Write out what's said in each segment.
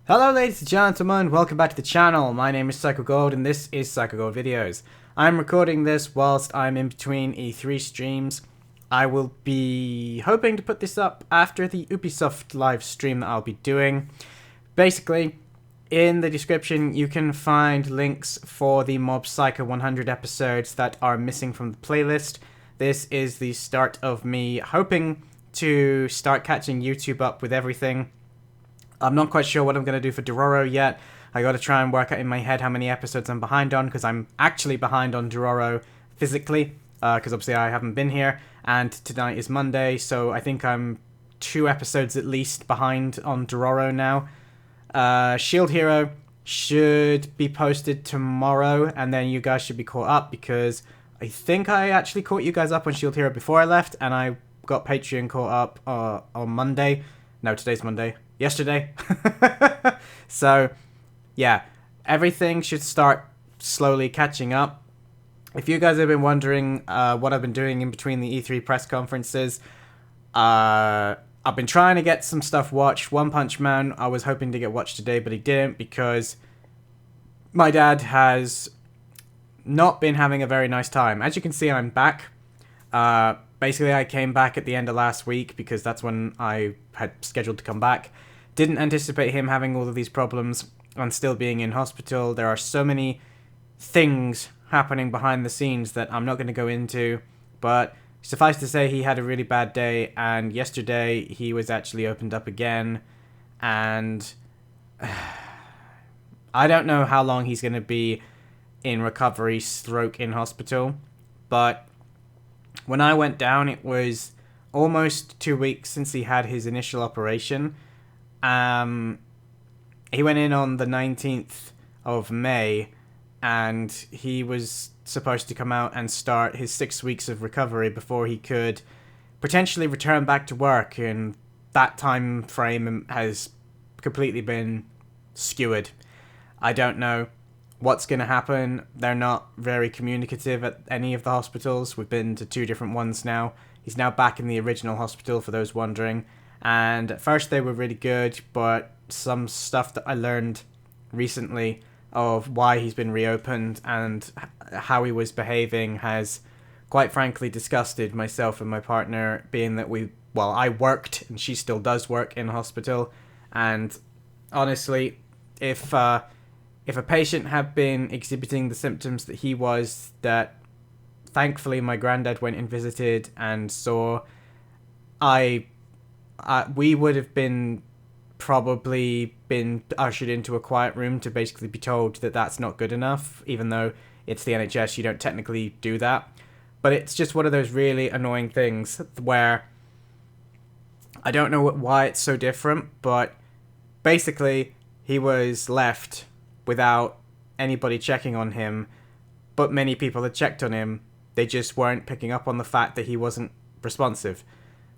Hello ladies and gentlemen, welcome back to the channel. My name is PsychoGold and this is PsychoGold Videos. I'm recording this whilst I'm in between E3 streams. I will be hoping to put this up after the Ubisoft live stream that I'll be doing. Basically, in the description you can find links for the Mob Psycho 100 episodes that are missing from the playlist. This is the start of me hoping to start catching YouTube up with everything. I'm not quite sure what I'm going to do for Dororo yet. I got to try and work out in my head how many episodes I'm behind on, because I'm actually behind on Dororo physically, because obviously I haven't been here, and tonight is Monday, so I think I'm 2 episodes at least behind on Dororo now. Shield Hero should be posted tomorrow, and then you guys should be caught up, because I think I actually caught you guys up on Shield Hero before I left, and I got Patreon caught up on Monday. No, today's Monday. Yesterday. So, yeah, everything should start slowly catching up. If you guys have been wondering what I've been doing in between the E3 press conferences, I've been trying to get some stuff watched. One Punch Man, I was hoping to get watched today, but he didn't because my dad has not been having a very nice time. As you can see, I'm back. Basically, I came back at the end of last week because that's when I had scheduled to come back. Didn't anticipate him having all of these problems and still being in hospital. There are so many things happening behind the scenes that I'm not going to go into, but suffice to say he had a really bad day, and yesterday he was actually opened up again, and I don't know how long he's going to be in recovery stroke in hospital, but when I went down, it was almost 2 weeks since he had his initial operation. He went in on the 19th of May, and he was supposed to come out and start his 6 weeks of recovery before he could potentially return back to work, and that time frame has completely been skewered. I don't know what's going to happen. They're not very communicative at any of the hospitals. We've been to 2 different ones now. He's now back in the original hospital, for those wondering. And at first they were really good, but some stuff that I learned recently of why he's been reopened and how he was behaving has, quite frankly, disgusted myself and my partner, being that I worked, and she still does work in hospital. And honestly, if a patient had been exhibiting the symptoms that he was, that thankfully my granddad went and visited and saw, we would have probably been ushered into a quiet room to basically be told that that's not good enough, even though it's the NHS, you don't technically do that. But it's just one of those really annoying things where I don't know why it's so different, but basically he was left without anybody checking on him, but many people had checked on him. They just weren't picking up on the fact that he wasn't responsive.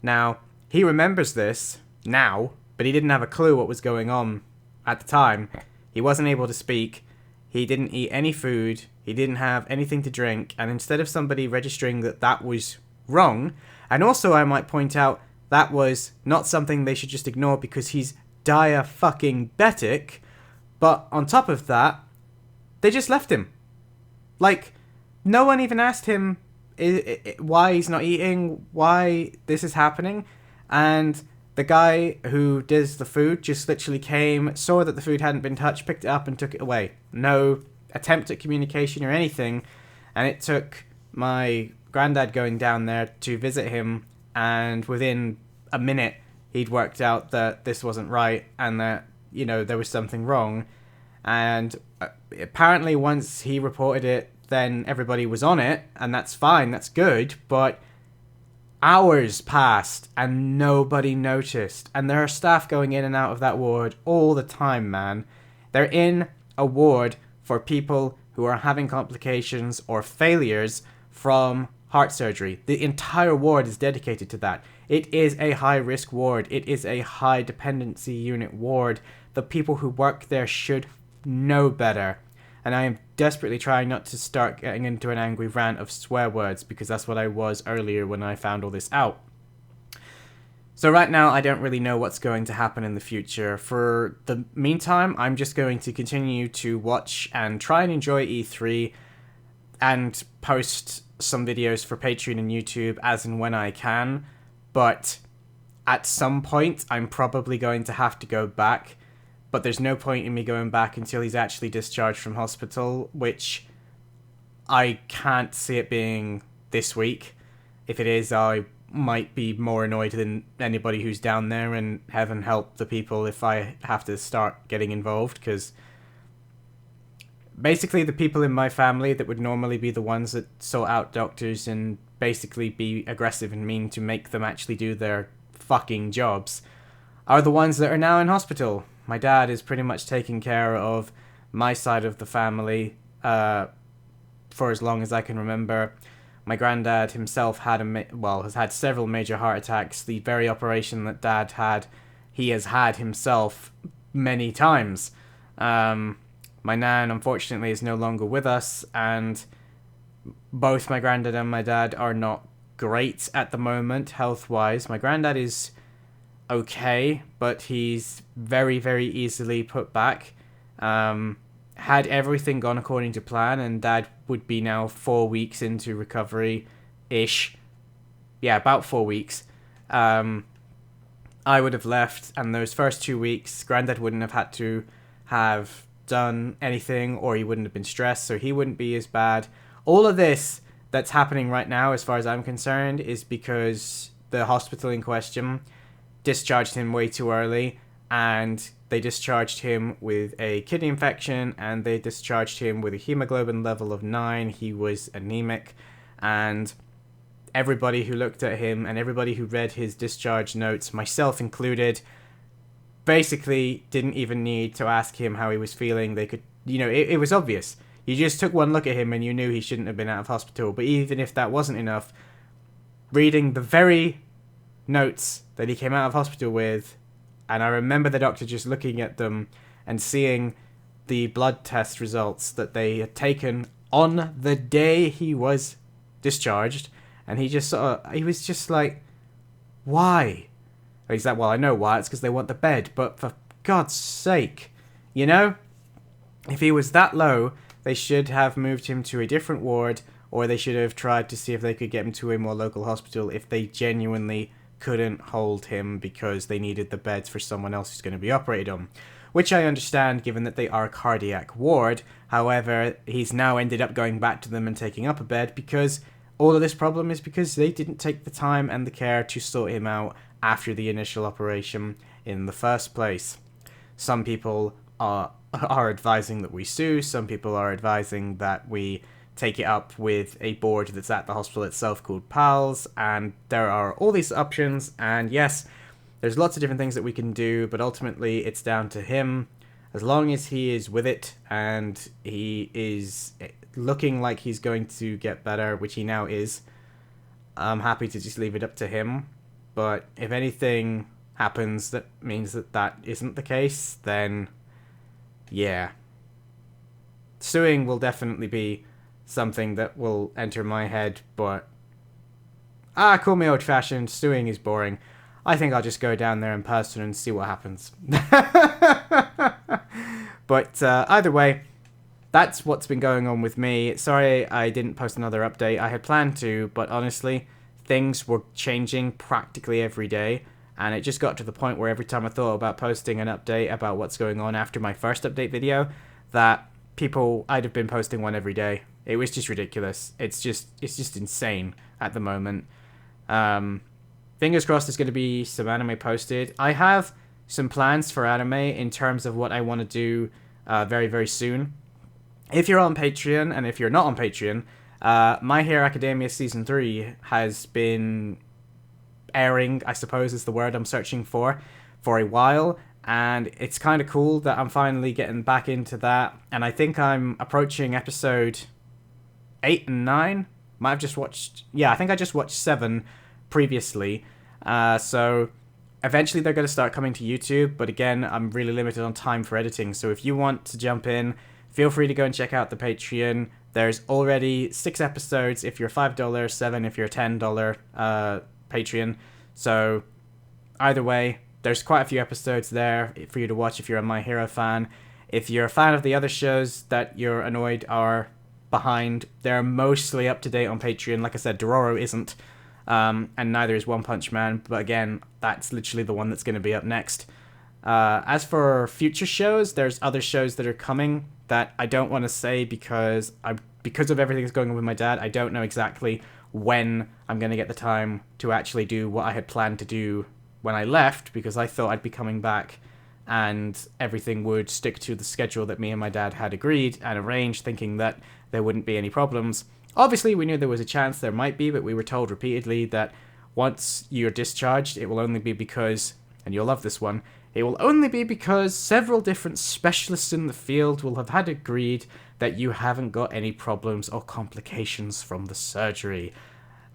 Now, he remembers this now, but he didn't have a clue what was going on at the time. He wasn't able to speak. He didn't eat any food. He didn't have anything to drink. And instead of somebody registering that that was wrong, and also I might point out that was not something they should just ignore because he's dia-fucking-betic, but on top of that, they just left him. Like, no one even asked him why he's not eating, why this is happening. And the guy who does the food just literally came, saw that the food hadn't been touched, picked it up and took it away. No attempt at communication or anything. And it took my granddad going down there to visit him, and within a minute he'd worked out that this wasn't right and that, there was something wrong. And apparently once he reported it, then everybody was on it, and that's fine, that's good, but hours passed and nobody noticed. And there are staff going in and out of that ward all the time, man. They're in a ward for people who are having complications or failures from heart surgery. The entire ward is dedicated to that. It is a high-risk ward. It is a high-dependency unit ward. The people who work there should know better. And I am desperately trying not to start getting into an angry rant of swear words, because that's what I was earlier when I found all this out. So right now, I don't really know what's going to happen in the future. For the meantime, I'm just going to continue to watch and try and enjoy E3 and post some videos for Patreon and YouTube as and when I can. But at some point, I'm probably going to have to go back. But there's no point in me going back until he's actually discharged from hospital, which I can't see it being this week. If it is, I might be more annoyed than anybody who's down there, and heaven help the people if I have to start getting involved, because basically the people in my family that would normally be the ones that sort out doctors and basically be aggressive and mean to make them actually do their fucking jobs are the ones that are now in hospital. My dad is pretty much taking care of my side of the family for as long as I can remember. My granddad himself has had several major heart attacks. The very operation that Dad had, he has had himself many times. My nan, unfortunately, is no longer with us, and both my granddad and my dad are not great at the moment, health-wise. My granddad is okay, but he's very, very easily put back. Had everything gone according to plan, and Dad would be now 4 weeks into recovery-ish. Yeah, about 4 weeks. I would have left, and those first 2 weeks, Granddad wouldn't have had to have done anything, or he wouldn't have been stressed, so he wouldn't be as bad. All of this that's happening right now, as far as I'm concerned, is because the hospital in question discharged him way too early, and they discharged him with a kidney infection, and they discharged him with a hemoglobin level of 9. He was anemic, and everybody who looked at him and everybody who read his discharge notes, myself included, basically didn't even need to ask him how he was feeling. They could, it was obvious. You just took one look at him and you knew he shouldn't have been out of hospital. But even if that wasn't enough, reading the very notes that he came out of hospital with, and I remember the doctor just looking at them and seeing the blood test results that they had taken on the day he was discharged, and he was just like, why? He's like, well, I know why, it's because they want the bed, but for God's sake, if he was that low, they should have moved him to a different ward, or they should have tried to see if they could get him to a more local hospital if they genuinely couldn't hold him because they needed the beds for someone else who's going to be operated on. Which I understand, given that they are a cardiac ward. However, he's now ended up going back to them and taking up a bed because all of this problem is because they didn't take the time and the care to sort him out after the initial operation in the first place. Some people are advising that we sue. Some people are advising that we take it up with a board that's at the hospital itself called PALS, and there are all these options, and yes, there's lots of different things that we can do, but ultimately it's down to him. As long as he is with it and he is looking like he's going to get better, which he now is, I'm happy to just leave it up to him. But if anything happens that means that isn't the case, then yeah, suing will definitely be something that will enter my head, but call me old-fashioned, suing is boring. I think I'll just go down there in person and see what happens. But either way, that's what's been going on with me. Sorry I didn't post another update. I had planned to, but honestly, things were changing practically every day, and it just got to the point where every time I thought about posting an update about what's going on after my first update video, that I'd have been posting one every day. It was just ridiculous. It's just insane at the moment. Fingers crossed there's going to be some anime posted. I have some plans for anime in terms of what I want to do very, very soon. If you're on Patreon, and if you're not on Patreon, My Hero Academia Season 3 has been airing, I suppose is the word I'm searching for a while. And it's kind of cool that I'm finally getting back into that. And I think I'm approaching episode 8 and 9. Might have just watched... Yeah, I think I just watched 7 previously. So eventually they're going to start coming to YouTube. But again, I'm really limited on time for editing. So if you want to jump in, feel free to go and check out the Patreon. There's already 6 episodes if you're $5, 7 if you're $10 Patreon. So either way, there's quite a few episodes there for you to watch if you're a My Hero fan. If you're a fan of the other shows that you're annoyed are behind, they're mostly up to date on Patreon. Like I said, Dororo isn't, and neither is One Punch Man. But again, that's literally the one that's going to be up next. As for future shows, there's other shows that are coming that I don't want to say because of everything that's going on with my dad. I don't know exactly when I'm going to get the time to actually do what I had planned to do when I left, because I thought I'd be coming back and everything would stick to the schedule that me and my dad had agreed and arranged, thinking that there wouldn't be any problems. Obviously, we knew there was a chance there might be, but we were told repeatedly that once you're discharged, it will only be because, and you'll love this one, it will only be because several different specialists in the field will have had agreed that you haven't got any problems or complications from the surgery.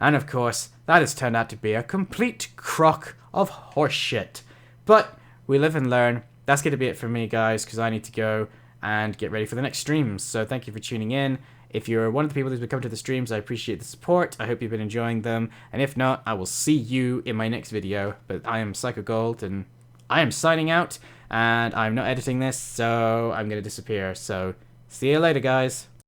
And of course, that has turned out to be a complete crock of horseshit. But we live and learn. That's going to be it for me, guys, because I need to go and get ready for the next streams. So thank you for tuning in. If you're one of the people who's been coming to the streams, I appreciate the support. I hope you've been enjoying them. And if not, I will see you in my next video. But I am Psycho Gold, and I am signing out. And I'm not editing this, so I'm going to disappear. So see you later, guys.